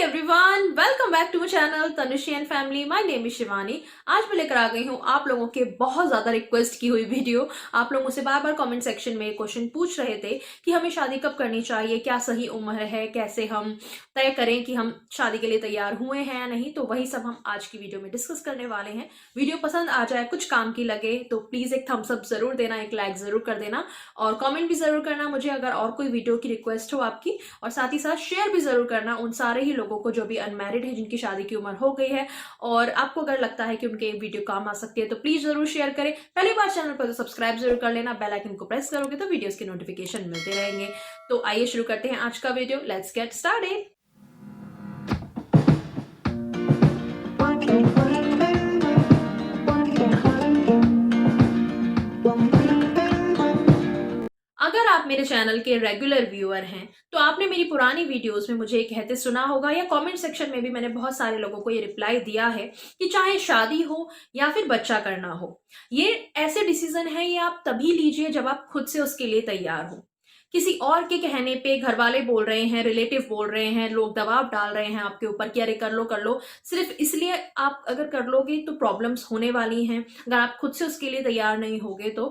Everyone, welcome back to my channel Tanushree and family. My name is Shivani. आज मैं लेकर आ गई हूँ आप लोगों के बहुत ज्यादा रिक्वेस्ट की हुई वीडियो। आप लोग मुझसे बार बार कमेंट सेक्शन में क्वेश्चन पूछ रहे थे कि हमें शादी कब करनी चाहिए, क्या सही उम्र है, कैसे हम तय करें कि हम शादी के लिए तैयार हुए हैं या नहीं। तो वही सब हम आज की वीडियो में डिस्कस करने वाले हैं। वीडियो पसंद आ जाए, कुछ काम की लगे तो प्लीज एक थम्स अप जरूर देना, एक लाइक जरूर कर देना और कॉमेंट भी जरूर करना मुझे अगर और कोई वीडियो की रिक्वेस्ट हो आपकी। और साथ ही साथ शेयर भी जरूर करना उन सारे ही लोगों को जो भी अनमैरिड है, जिनकी शादी की उम्र हो गई है और आपको अगर लगता है कि उनके वीडियो काम आ सकती है तो प्लीज जरूर शेयर करें। पहली बार चैनल पर तो सब्सक्राइब जरूर कर लेना, बेल आइकन को प्रेस करोगे तो वीडियोस के नोटिफिकेशन मिलते रहेंगे। तो आइए शुरू करते हैं आज का वीडियो। Let's get started. अगर आप मेरे चैनल के रेगुलर व्यूअर हैं तो आपने मेरी पुरानी वीडियोस में मुझे ये कहते सुना होगा या कमेंट सेक्शन में भी मैंने बहुत सारे लोगों को ये रिप्लाई दिया है कि चाहे शादी हो या फिर बच्चा करना हो, ये ऐसे डिसीजन है ये आप तभी लीजिए जब आप खुद से उसके लिए तैयार हो। किसी और के कहने पे घर वाले बोल रहे हैं, रिलेटिव बोल रहे हैं, लोग दबाव डाल रहे हैं आपके ऊपर कि अरे कर लो, सिर्फ इसलिए आप अगर कर लोगे तो प्रॉब्लम्स होने वाली हैं। अगर आप खुद से उसके लिए तैयार नहीं होगे तो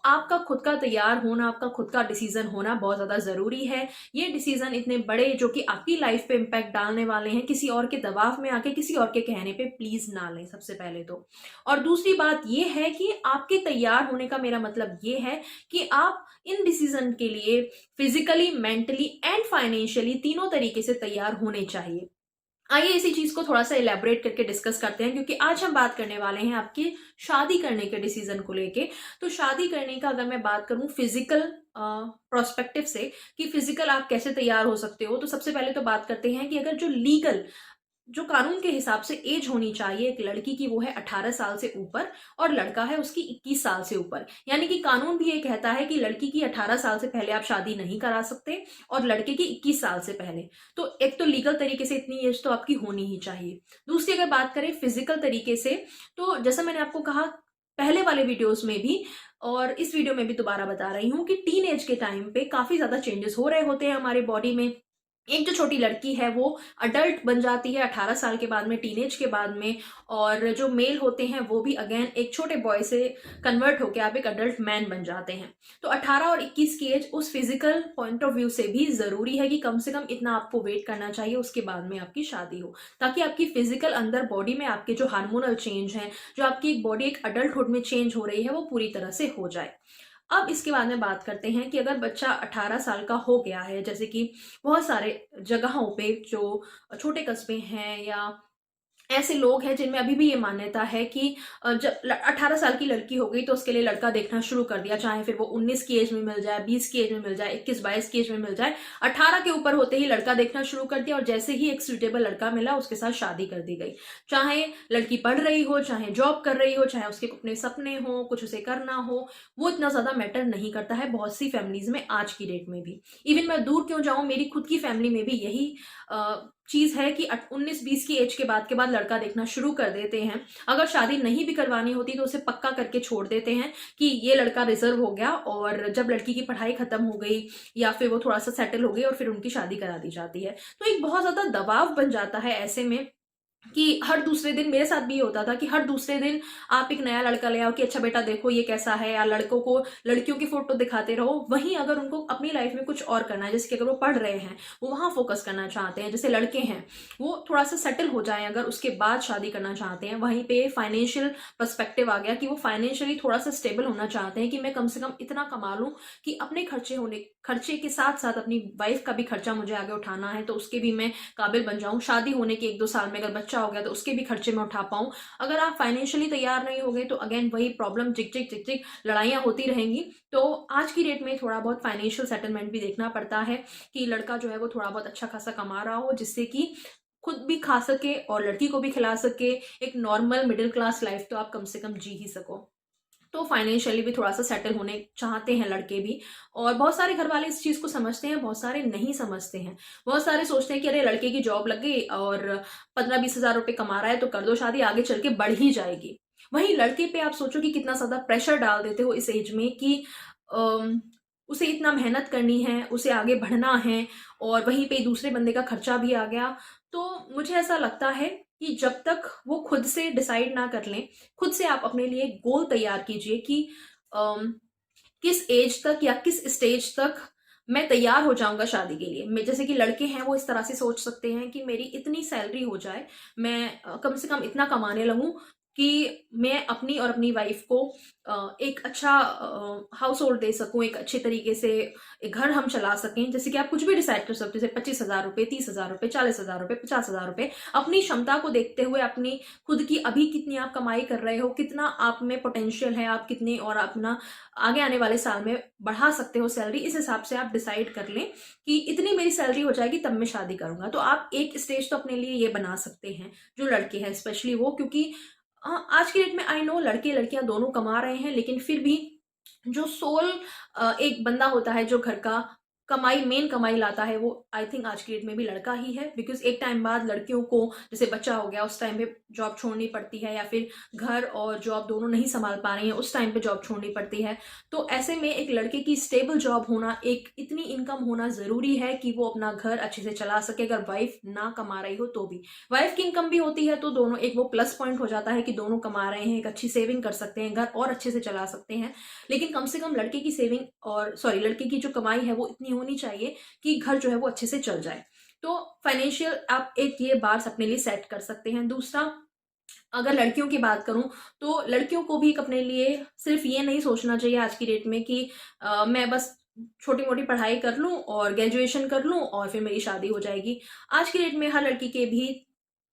आपका खुद का तैयार होना, आपका खुद का डिसीजन होना बहुत ज्यादा जरूरी है। ये डिसीजन इतने बड़े जो कि आपकी लाइफ पे इम्पैक्ट डालने वाले हैं, किसी और के दबाव में आके किसी और के कहने पे प्लीज ना लें सबसे पहले तो। और दूसरी बात ये है कि आपके तैयार होने का मेरा मतलब ये है कि आप इन डिसीजन के लिए फिजिकली, मेंटली एंड फाइनेंशियली तीनों तरीके से तैयार होने चाहिए। आइए इसी चीज को थोड़ा सा इलेबोरेट करके डिस्कस करते हैं, क्योंकि आज हम बात करने वाले हैं आपकी शादी करने के डिसीजन को लेके। तो शादी करने का अगर मैं बात करूं फिजिकल प्रोस्पेक्टिव से कि फिजिकल आप कैसे तैयार हो सकते हो, तो सबसे पहले तो बात करते हैं कि अगर जो लीगल, जो कानून के हिसाब से एज होनी चाहिए एक लड़की की, वो है 18 साल से ऊपर और लड़का है उसकी 21 साल से ऊपर। यानी कि कानून भी ये कहता है कि लड़की की 18 साल से पहले आप शादी नहीं करा सकते और लड़के की 21 साल से पहले। तो एक तो लीगल तरीके से इतनी एज तो आपकी होनी ही चाहिए। दूसरी अगर बात करें फिजिकल तरीके से, तो जैसा मैंने आपको कहा पहले वाले वीडियोस में भी और इस वीडियो में भी दोबारा बता रही हूँ कि टीन एज के टाइम पे काफी ज्यादा चेंजेस हो रहे होते हैं हमारे बॉडी में। एक जो छोटी लड़की है वो अडल्ट बन जाती है 18 साल के बाद में, टीनेज के बाद में। और जो मेल होते हैं वो भी अगेन एक छोटे बॉय से कन्वर्ट होकर आप एक अडल्ट मैन बन जाते हैं। तो 18 और 21 की एज उस फिजिकल पॉइंट ऑफ व्यू से भी जरूरी है कि कम से कम इतना आपको वेट करना चाहिए उसके बाद में आपकी शादी हो, ताकि आपकी फिजिकल अंदर बॉडी में आपके जो हार्मोनल चेंज हैं, जो आपकी एक बॉडी एक अडल्टहुड में चेंज हो रही है, वो पूरी तरह से हो जाए। अब इसके बाद में बात करते हैं कि अगर बच्चा 18 साल का हो गया है, जैसे कि बहुत सारे जगहों पे जो छोटे कस्बे हैं या ऐसे लोग हैं जिनमें अभी भी ये मान्यता है कि जब 18 साल की लड़की हो गई तो उसके लिए लड़का देखना शुरू कर दिया, चाहे फिर वो 19 की एज में मिल जाए, 20 की एज में मिल जाए, 21-22 की एज में मिल जाए, 18 के ऊपर होते ही लड़का देखना शुरू कर दिया और जैसे ही एक सुटेबल लड़का मिला उसके साथ शादी कर दी गई। चाहे लड़की पढ़ रही हो, चाहे जॉब कर रही हो, चाहे उसके अपने सपने हो, कुछ उसे करना हो, वो इतना ज्यादा मैटर नहीं करता है बहुत सी फैमिलीज में आज की डेट में भी। इवन मैं दूर क्यों जाऊं, मेरी खुद की फैमिली में भी यही चीज है कि 19-20 की एज के बाद लड़का देखना शुरू कर देते हैं। अगर शादी नहीं भी करवानी होती तो उसे पक्का करके छोड़ देते हैं कि ये लड़का रिजर्व हो गया, और जब लड़की की पढ़ाई खत्म हो गई या फिर वो थोड़ा सा सेटल हो गई और फिर उनकी शादी करा दी जाती है। तो एक बहुत ज्यादा दबाव बन जाता है ऐसे में कि हर दूसरे दिन, मेरे साथ भी ये होता था कि हर दूसरे दिन आप एक नया लड़का ले आओ कि अच्छा बेटा देखो ये कैसा है, या लड़कों को लड़कियों की फोटो दिखाते रहो। वहीं अगर उनको अपनी लाइफ में कुछ और करना है, जैसे कि अगर वो पढ़ रहे हैं वो वहां फोकस करना चाहते हैं, जैसे लड़के हैं वो थोड़ा सा सेटल हो जाए अगर उसके बाद शादी करना चाहते हैं, वहीं पे फाइनेंशियल पर्सपेक्टिव आ गया कि वो फाइनेंशियली थोड़ा सा स्टेबल होना चाहते हैं कि मैं कम से कम इतना कमा लूं कि अपने खर्चे के साथ साथ अपनी वाइफ का भी खर्चा मुझे आगे उठाना है तो उसके भी मैं काबिल बन जाऊं। शादी होने के 1-2 साल में अगर बच्चा हो गया तो उसके भी खर्चे में उठा पाऊं। अगर आप फाइनेंशियली तैयार नहीं हो गए तो अगेन वही प्रॉब्लम, चिक चिक चिक चिक लड़ाइयां होती रहेंगी। तो आज की डेट में थोड़ा बहुत फाइनेंशियल सेटलमेंट भी देखना पड़ता है कि लड़का जो है वो थोड़ा बहुत अच्छा खासा कमा रहा हो, जिससे कि खुद भी खा सके और लड़की को भी खिला सके। एक नॉर्मल मिडिल क्लास लाइफ तो आप कम से कम जी ही सको। तो फाइनेंशियली भी थोड़ा सा सेटल होने चाहते हैं लड़के भी। और बहुत सारे घर वाले इस चीज को समझते हैं, बहुत सारे नहीं समझते हैं। बहुत सारे सोचते हैं कि अरे लड़के की जॉब लग गई और 15-20 हजार रुपए कमा रहा है तो कर दो शादी, आगे चल के बढ़ ही जाएगी। वहीं लड़के पे आप सोचो कि कितना ज्यादा प्रेशर डाल देते हो इस एज में कि उसे इतना मेहनत करनी है, उसे आगे बढ़ना है और वहीं पे दूसरे बंदे का खर्चा भी आ गया। तो मुझे ऐसा लगता है कि जब तक वो खुद से डिसाइड ना कर लें, खुद से आप अपने लिए गोल तैयार कीजिए कि अम, किस एज तक या किस स्टेज तक मैं तैयार हो जाऊंगा शादी के लिए। मैं जैसे कि लड़के हैं वो इस तरह से सोच सकते हैं कि मेरी इतनी सैलरी हो जाए, मैं कम से कम इतना कमाने लगूं कि मैं अपनी और अपनी वाइफ को एक अच्छा हाउस होल्ड दे सकूं, एक अच्छे तरीके से एक घर हम चला सकें। जैसे कि आप कुछ भी डिसाइड कर सकते हो, जैसे 25,000 रुपये, 30,000 रुपये, 40,000 रुपये, 50,000 रुपये, अपनी क्षमता को देखते हुए, अपनी खुद की अभी कितनी आप कमाई कर रहे हो, कितना आप में पोटेंशियल है, आप कितने और अपना आगे आने वाले साल में बढ़ा सकते हो सैलरी, इस हिसाब से आप डिसाइड कर लें कि इतनी मेरी सैलरी हो जाएगी तब मैं शादी करूंगा। तो आप एक स्टेज तो अपने लिए ये बना सकते हैं, जो लड़के हैं स्पेशली वो, क्योंकि आज की डेट में आई नो लड़के लड़कियां दोनों कमा रहे हैं, लेकिन फिर भी जो सोल एक बंदा होता है जो घर का कमाई, मेन कमाई लाता है, वो आई थिंक आज की डेट में भी लड़का ही है। बिकॉज एक टाइम बाद लड़कियों को जैसे बच्चा हो गया उस टाइम पे जॉब छोड़नी पड़ती है, या फिर घर और जॉब दोनों नहीं संभाल पा रही हैं उस टाइम पे जॉब छोड़नी पड़ती है। तो ऐसे में एक लड़के की स्टेबल जॉब होना, एक इतनी इनकम होना जरूरी है कि वो अपना घर अच्छे से चला सके। अगर वाइफ ना कमा रही हो तो भी वाइफ की इनकम भी होती है, तो दोनों एक वो प्लस पॉइंट हो जाता है कि दोनों कमा रहे हैं, एक अच्छी सेविंग कर सकते हैं, घर और अच्छे से चला सकते हैं। लेकिन कम से कम लड़के की सेविंग और सॉरी लड़के की जो कमाई है वो इतनी होनी चाहिए कि घर जो है वो अच्छे से चल जाए। तो फाइनेंशियल आप एक ये बार्स अपने लिए सेट कर सकते हैं। दूसरा, अगर लड़कियों की बात करूं तो लड़कियों को भी एक अपने लिए सिर्फ ये नहीं सोचना चाहिए आज की डेट में कि मैं बस छोटी मोटी पढ़ाई कर लूं और ग्रेजुएशन कर लूं और फिर मेरी शादी हो जाएगी। आज की डेट में हर लड़की के भी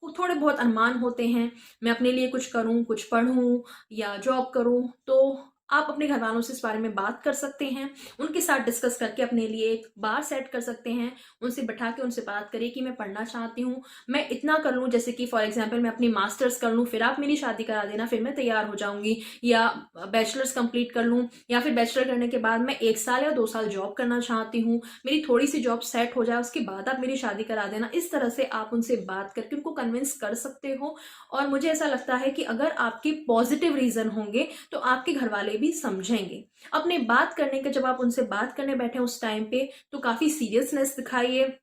थोड़े बहुत अरमान होते हैं, मैं अपने लिए कुछ करूं, कुछ पढूं या जॉब करूं। तो आप अपने घर वालों से इस बारे में बात कर सकते हैं, उनके साथ डिस्कस करके अपने लिए एक बार सेट कर सकते हैं। उनसे बैठा के उनसे बात करिए कि मैं पढ़ना चाहती हूँ, मैं इतना कर लूँ, जैसे कि फॉर एग्जाम्पल मैं अपनी मास्टर्स कर लूँ, फिर आप मेरी शादी करा देना, फिर मैं तैयार हो जाऊंगी। या बैचलर्स कंप्लीट कर लूँ, या फिर बैचलर करने के बाद मैं 1 साल या 2 साल जॉब करना चाहती हूँ, मेरी थोड़ी सी जॉब सेट हो जाए उसके बाद आप मेरी शादी करा देना। इस तरह से आप उनसे बात करके उनको कन्विंस कर सकते हो। और मुझे ऐसा लगता है कि अगर आपके पॉजिटिव रीजन होंगे तो आपके घर वाले भी समझेंगे। अपने बात करने के, जब आप उनसे बात करने बैठे उस टाइम पे, तो काफी सीरियसनेस दिखाइए,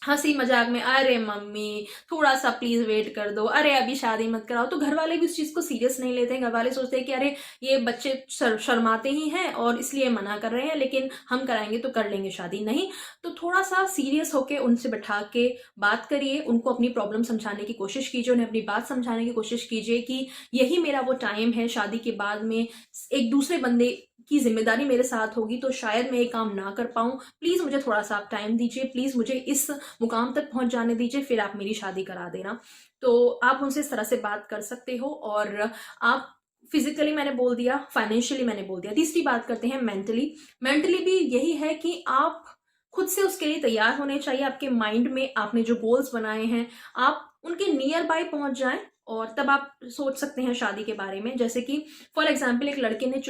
हंसी मजाक में, अरे मम्मी थोड़ा सा प्लीज वेट कर दो, अरे अभी शादी मत कराओ। तो घर वाले भी उस चीज को सीरियस नहीं लेते हैं। घर वाले सोचते हैं कि अरे ये बच्चे शर्माते ही हैं और इसलिए मना कर रहे हैं, लेकिन हम कराएंगे तो कर लेंगे शादी। नहीं, तो थोड़ा सा सीरियस होके उनसे बैठा के बात करिए, उनको अपनी प्रॉब्लम समझाने की कोशिश कीजिए, उन्हें अपनी बात समझाने की कोशिश कीजिए कि यही मेरा वो टाइम है शादी के बाद में, एक दूसरे बंदे की जिम्मेदारी मेरे साथ होगी तो शायद मैं ये काम ना कर पाऊं, प्लीज मुझे थोड़ा सा आप टाइम दीजिए, प्लीज मुझे इस मुकाम तक पहुंच जाने दीजिए, फिर आप मेरी शादी करा देना। तो आप उनसे इस तरह से बात कर सकते हो। और आप फिजिकली मैंने बोल दिया, फाइनेंशियली मैंने बोल दिया, तीसरी बात करते हैं मेंटली। मेंटली भी यही है कि आप खुद से उसके लिए तैयार होने चाहिए। आपके माइंड में आपने जो गोल्स बनाए हैं आप उनके नियर बाय पहुंच जाएं और तब आप सोच सकते हैं शादी के बारे में। जैसे कि फॉर एग्जाम्पल एक लड़के ने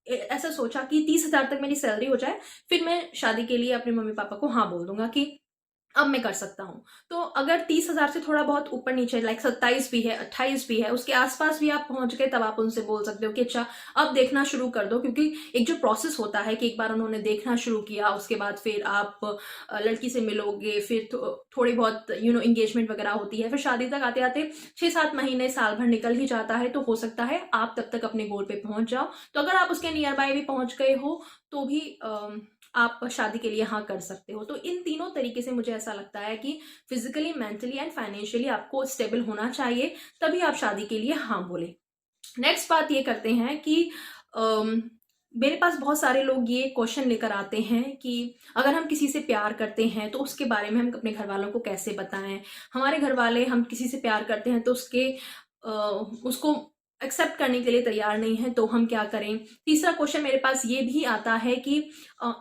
ऐसा सोचा कि 30,000 तक मेरी सैलरी हो जाए, फिर मैं शादी के लिए अपने मम्मी पापा को हाँ बोल दूंगा कि अब मैं कर सकता हूँ। तो अगर 30,000 से थोड़ा बहुत ऊपर नीचे, लाइक 27 भी है, 28 भी है, उसके आसपास भी आप पहुंच गए, तब आप उनसे बोल सकते हो कि अच्छा अब देखना शुरू कर दो। क्योंकि एक जो प्रोसेस होता है कि एक बार उन्होंने देखना शुरू किया, उसके बाद फिर आप लड़की से मिलोगे, फिर थोड़ी बहुत एंगेजमेंट वगैरह होती है, फिर शादी तक आते आते 6-7 महीने, साल भर निकल ही जाता है। तो हो सकता है आप तब तक अपने गोल पे पहुंच जाओ। तो अगर आप उसके नियर बाय भी पहुंच गए हो तो भी आप शादी के लिए हाँ कर सकते हो। तो इन तीनों तरीके से मुझे ऐसा लगता है कि फिजिकली, मेंटली एंड फाइनेंशियली आपको स्टेबल होना चाहिए, तभी आप शादी के लिए हाँ बोले। नेक्स्ट बात ये करते हैं कि मेरे पास बहुत सारे लोग ये क्वेश्चन लेकर आते हैं कि अगर हम किसी से प्यार करते हैं तो उसके बारे में हम अपने घर वालों को कैसे बताएं। हमारे घर वाले, हम किसी से प्यार करते हैं तो उसको एक्सेप्ट करने के लिए तैयार नहीं है, तो हम क्या करें। तीसरा क्वेश्चन मेरे पास ये भी आता है कि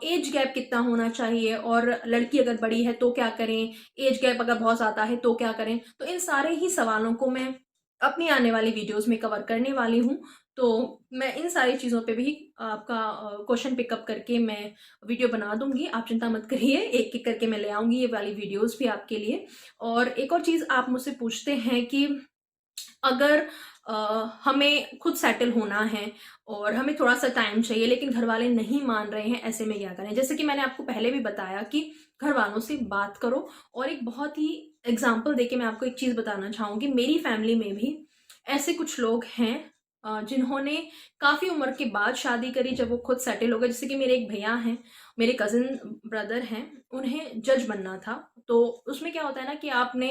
एज गैप कितना होना चाहिए, और लड़की अगर बड़ी है तो क्या करें, एज गैप अगर बहुत ज़्यादा है तो क्या करें। तो इन सारे ही सवालों को मैं अपनी आने वाली वीडियोस में कवर करने वाली हूँ। तो मैं इन सारी चीज़ों पे भी आपका क्वेश्चन पिकअप करके मैं वीडियो बना दूंगी, आप चिंता मत करिए, एक एक करके मैं ले आऊंगी ये वाली वीडियोस भी आपके लिए। और एक और चीज़ आप मुझसे पूछते हैं कि अगर हमें खुद सेटल होना है और हमें थोड़ा सा टाइम चाहिए लेकिन घर वाले नहीं मान रहे हैं, ऐसे में क्या करें? जैसे कि मैंने आपको पहले भी बताया कि घर वालों से बात करो। और एक बहुत ही एग्जाम्पल देके मैं आपको एक चीज़ बताना चाहूँगी, मेरी फैमिली में भी ऐसे कुछ लोग हैं जिन्होंने काफ़ी उम्र के बाद शादी करी, जब वो खुद सेटल हो गए। जैसे कि मेरे एक भैया हैं, मेरे कज़िन ब्रदर हैं, उन्हें जज बनना था। तो उसमें क्या होता है ना कि आपने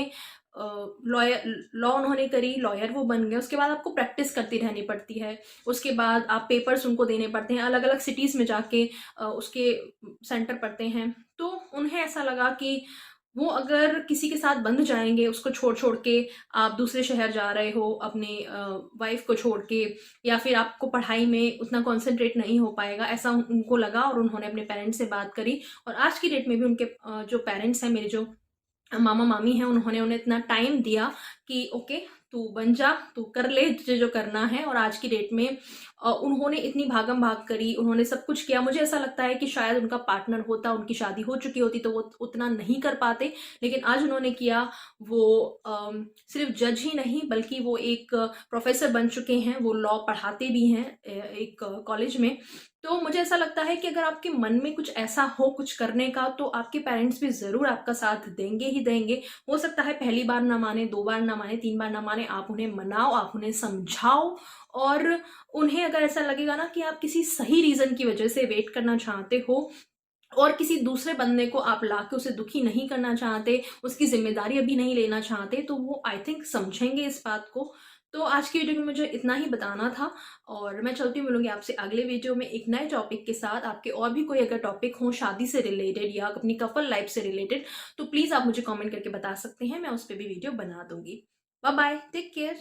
लॉयर लॉ उन्होंने करी, लॉयर वो बन गए, उसके बाद आपको प्रैक्टिस करती रहनी पड़ती है। उसके बाद आप पेपर्स उनको देने पड़ते हैं, अलग अलग सिटीज़ में जाके उसके सेंटर पड़ते हैं। तो उन्हें ऐसा लगा कि वो अगर किसी के साथ बंध जाएंगे, उसको छोड़ छोड़ के आप दूसरे शहर जा रहे हो अपने वाइफ को छोड़ के, या फिर आपको पढ़ाई में उतना कंसंट्रेट नहीं हो पाएगा, ऐसा उनको लगा। और उन्होंने अपने पेरेंट्स से बात करी। और आज की डेट में भी उनके जो पेरेंट्स हैं, मेरे जो मामा मामी हैं, उन्होंने उन्हें इतना टाइम दिया कि ओके, तू बन जा, तू कर ले तुझे जो करना है। और आज की डेट में उन्होंने इतनी भागम भाग करी, उन्होंने सब कुछ किया। मुझे ऐसा लगता है कि शायद उनका पार्टनर होता, उनकी शादी हो चुकी होती, तो वो उतना नहीं कर पाते। लेकिन आज उन्होंने किया। वो सिर्फ जज ही नहीं बल्कि वो एक प्रोफेसर बन चुके हैं, वो लॉ पढ़ाते भी हैं एक कॉलेज में। तो मुझे ऐसा लगता है कि अगर आपके मन में कुछ ऐसा हो कुछ करने का, तो आपके पेरेंट्स भी ज़रूर आपका साथ देंगे ही देंगे। हो सकता है पहली बार ना माने, 2 बार ना माने, 3 बार ना माने, आप उन्हें मनाओ, आप उन्हें समझाओ। और उन्हें अगर ऐसा लगेगा ना कि आप किसी सही रीज़न की वजह से वेट करना चाहते हो और किसी दूसरे बंदे को आप लाके उसे दुखी नहीं करना चाहते, उसकी ज़िम्मेदारी अभी नहीं लेना चाहते, तो वो आई थिंक समझेंगे इस बात को। तो आज की वीडियो में मुझे इतना ही बताना था और मैं चलती मिलूँगी आपसे अगले वीडियो में एक नए टॉपिक के साथ। आपके और भी कोई अगर टॉपिक हो शादी से रिलेटेड या अपनी कपल लाइफ से रिलेटेड, तो प्लीज़ आप मुझे कमेंट करके बता सकते हैं, मैं उस पे भी वीडियो बना दूँगी। Bye bye, take care.